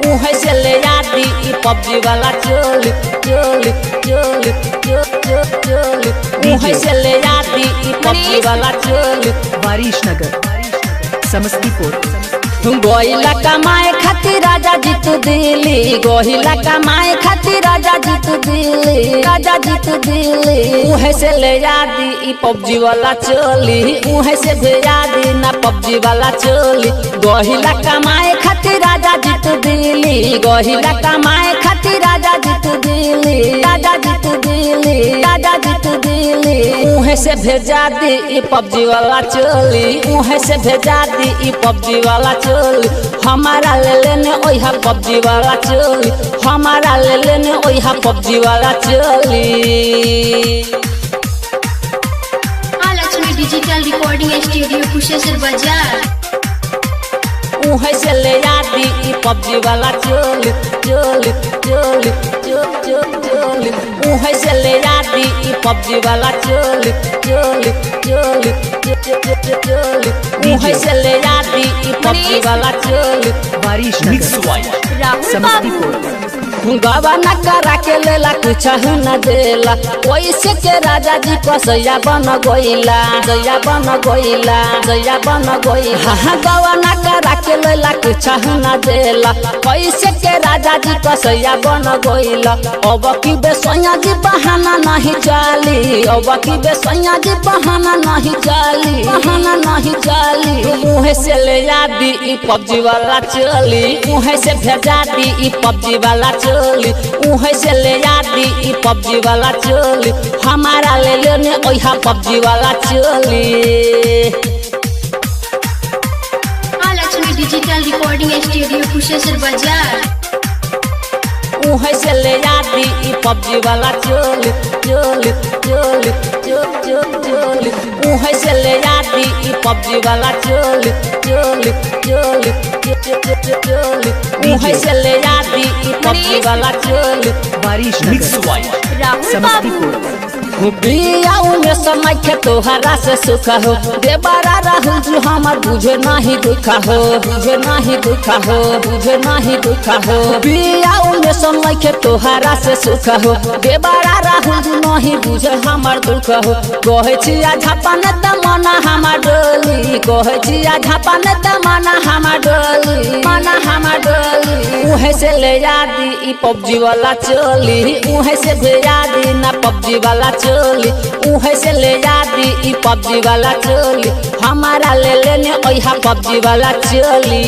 उहे से ले आदी ई पबजी वाला चोली चोली चोली चोली उहे से ले आदी ई पबजी वाला चोली। वारिश नगर समस्तीपुर। गोहिला कमाए खातिर राजा जी तू दिल्ली, गोहिला कमाए खातिर राजा जी तू दिल्ली, राजा जी तू दिल्ली। उहे से ले आदी ई पबजी वाला चोली, उहे से भेजा दी ना पबजी वाला चोली। गोहिला कमाए खातिर राजा जी तू दिल्ली, गोहिला कमाए खातिर राजा जी तू दिल्ली, राजा जी तू दिल्ली, राजा जी तू दिल्ली। उहे से भेजा दी ई पबजी वाला चोली, उहे से भेजा दी ई पबजी वाला चोली। हमारा ले लेने ओहा पबजी वाला चोली, हमारा ले लेने ओहा पबजी वाला चोली। Lakshmi digital recording studio Kusheshwar बाजार। उहे से ले आदी ई पबजी वाला चोली चोली चोली चोली उहे से ले आदी ई पबजी वाला चोली चोली चोली चोली उहे से ले आदी ई पबजी वाला चोली। वारिश नगर समस्तीपुर। गवा न करा के लेला कुछ न देला, वैसे के राजा जी कसैया बन गइला, जया बन गइला, जया बन गइला। हाँ गवा न करा के लेला कुछ न देला, वैसे के राजा जी कसैया बन गइला। अब की बेसैया जी बहाना नहीं चाली, अब की बेसैया जी बहाना नहीं चाली, बहाना नहीं चाली। मुँह से ले आदी ई पबजी वाला चोली, मुँह से भेजा दी ई पबजी वाला चोली, उहे से ले आदी ई पबजी वाला चोली। हमारा ले लेने ओहा पबजी वाला चोली। Lakshmi digital recording studio Kusheshwar बाजार। उहे से ले आदी ई पबजी वाला चोली चोली चोली चोली उहे से ले आदी ई पबजी वाला चोली चोली चोली चोली उहे से ले आदी ई पबजी वाला चोली। वारिश नगर समस्तीपुर। बिया उन्हें समय के तोहरा से सुख हो, देवरा राहुल जी हमार बुझे नहीं दुखा हो, बुझे नहीं दुखा हो, बुझे नहीं दुखा हो। बिया उन्हें समय के तोहरा से सुख हो, देवरा राहुल जी नहीं बुझे हमार दुख हो। कहे छिया झापन तमना हमार डोली, कहे छिया झापन तमना हमार डोली, मना हमार डोली। उहे से ले आदी ई पबजी वाला चोली, उहे से भेजा दी ना पबजी वाला चोली, उहे से ले आदी ई पबजी वाला चोली। हमारा ले लेने ओहा पबजी वाला चोली।